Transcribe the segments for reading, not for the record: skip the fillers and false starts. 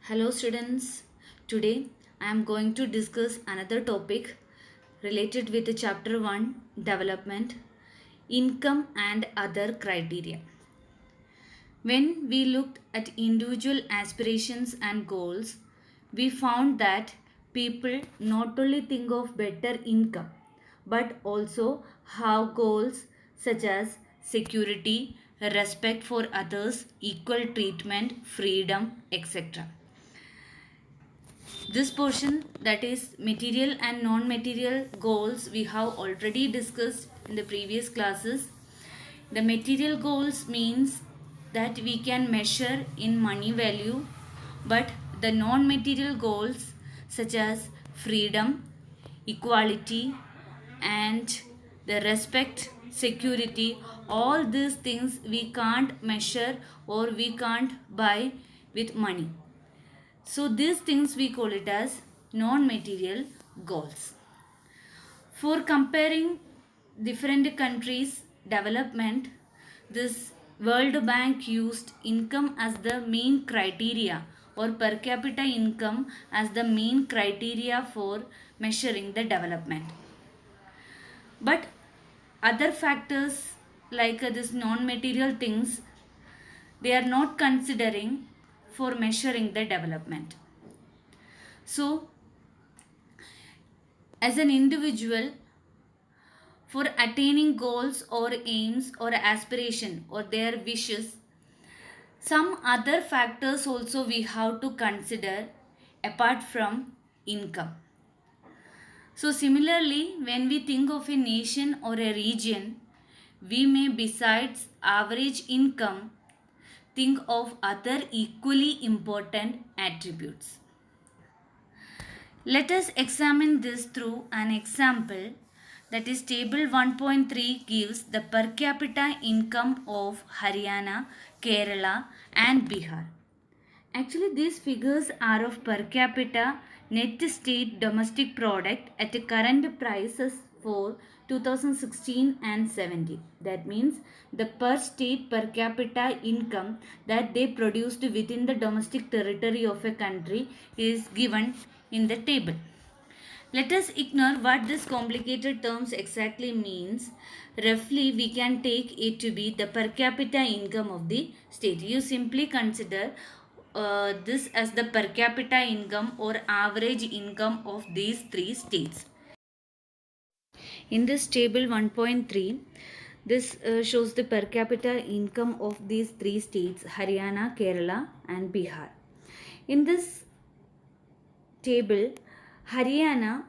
Hello students, today I am going to discuss another topic related with the chapter 1 development, income and other criteria. When we looked at individual aspirations and goals, we found that people not only think of better income but also have goals such as security, respect for others, equal treatment, freedom, etc. This portion, that is material and non-material goals, we have already discussed in the previous classes. The material goals means that we can measure in money value, but the non-material goals such as freedom, equality and the respect, security, all these things we can't measure or we can't buy with money. So these things we call it as non-material goals. For comparing different countries' development, this World Bank used income as the main criteria or per capita income as the main criteria for measuring the development. But other factors like this non-material things, they are not considering for measuring the development. So as an individual, for attaining goals or aims or aspiration or their wishes, some other factors also we have to consider apart from income. So similarly, when we think of a nation or a region, we may besides average income think of other equally important attributes. Let us examine this through an example, that is table 1.3 gives the per capita income of Haryana, Kerala and Bihar. Actually these figures are of per capita net state domestic product at current prices for 2016 and 17. That means the per state per capita income that they produced within the domestic territory of a country is given in the table. Let us ignore what this complicated terms exactly means. Roughly, we can take it to be the per capita income of the state. You simply consider this as the per capita income or average income of these three states. In this table 1.3, this shows the per capita income of these three states, Haryana, Kerala and Bihar. In this table, Haryana,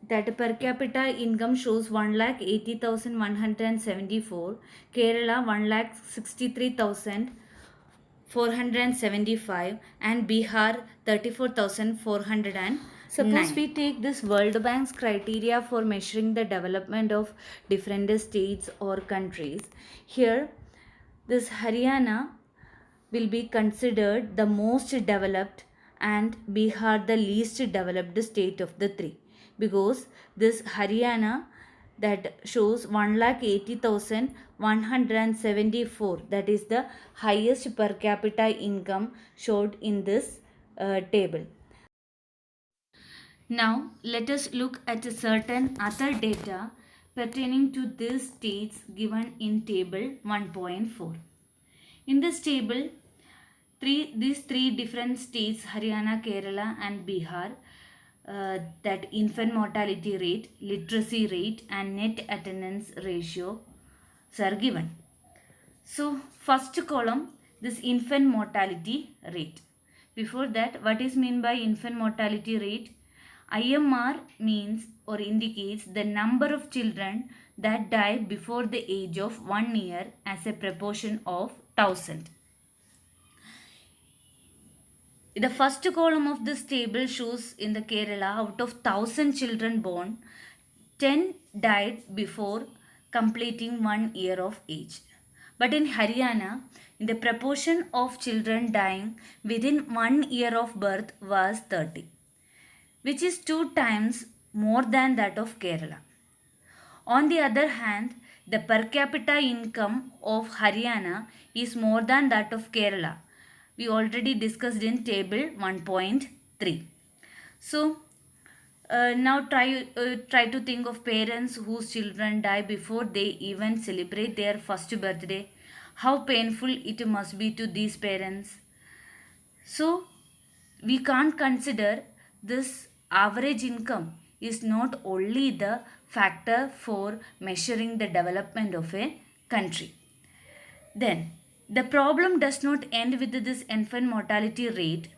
that per capita income shows 1,80,174, Kerala 1,63,475 and Bihar 34,409. Suppose we take this World Bank's criteria for measuring the development of different states or countries. Here this Haryana will be considered the most developed and Bihar the least developed state of the three, because this Haryana that shows 1,80,174, that is the highest per capita income showed in this table. Now let us look at certain other data pertaining to these states given in table 1.4. In this table, these three different states, Haryana, Kerala and Bihar, that infant mortality rate, literacy rate and net attendance ratio are given. So first column, this infant mortality rate. Before that, what is meant by infant mortality rate? IMR means or indicates the number of children that die before the age of 1 year as a proportion of 1000. The first column of this table shows in the Kerala, out of 1000 children born, 10 died before completing 1 year of age. But in Haryana, the proportion of children dying within 1 year of birth was 30, which is 2 times more than that of Kerala. On the other hand, the per capita income of Haryana is more than that of Kerala, we already discussed in table 1.3. So now try to think of parents whose children die before they even celebrate their first birthday. How painful it must be to these parents. So we can't consider this average income is not only the factor for measuring the development of a country. Then the problem does not end with this infant mortality rate.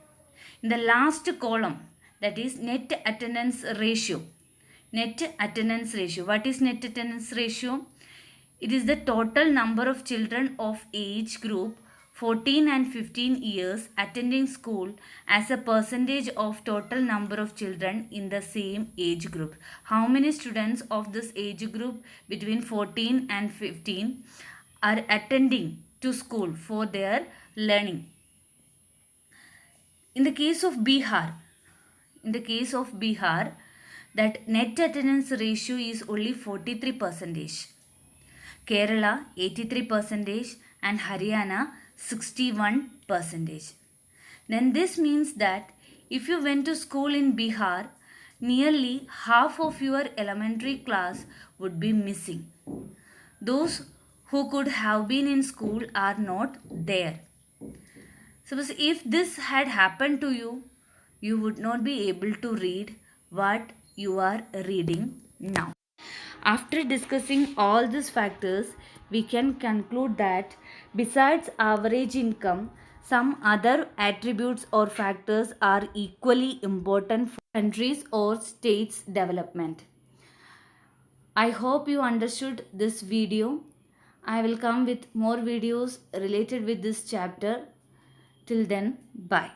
In the last column, that is net attendance ratio. Net attendance ratio. What is net attendance ratio? It is the total number of children of age group 14 and 15 years attending school as a percentage of total number of children in the same age group. How many students of this age group between 14 and 15 are attending to school for their learning? In the case of Bihar, that net attendance ratio is only 43%. Kerala 83% and Haryana 61%. Then this means that if you went to school in Bihar, nearly half of your elementary class would be missing. Those who could have been in school are not there. Suppose if this had happened to you, you would not be able to read what you are reading now. After discussing all these factors, we can conclude that besides average income, some other attributes or factors are equally important for countries or states' development. I hope you understood this video. I will come with more videos related with this chapter. Till then, bye.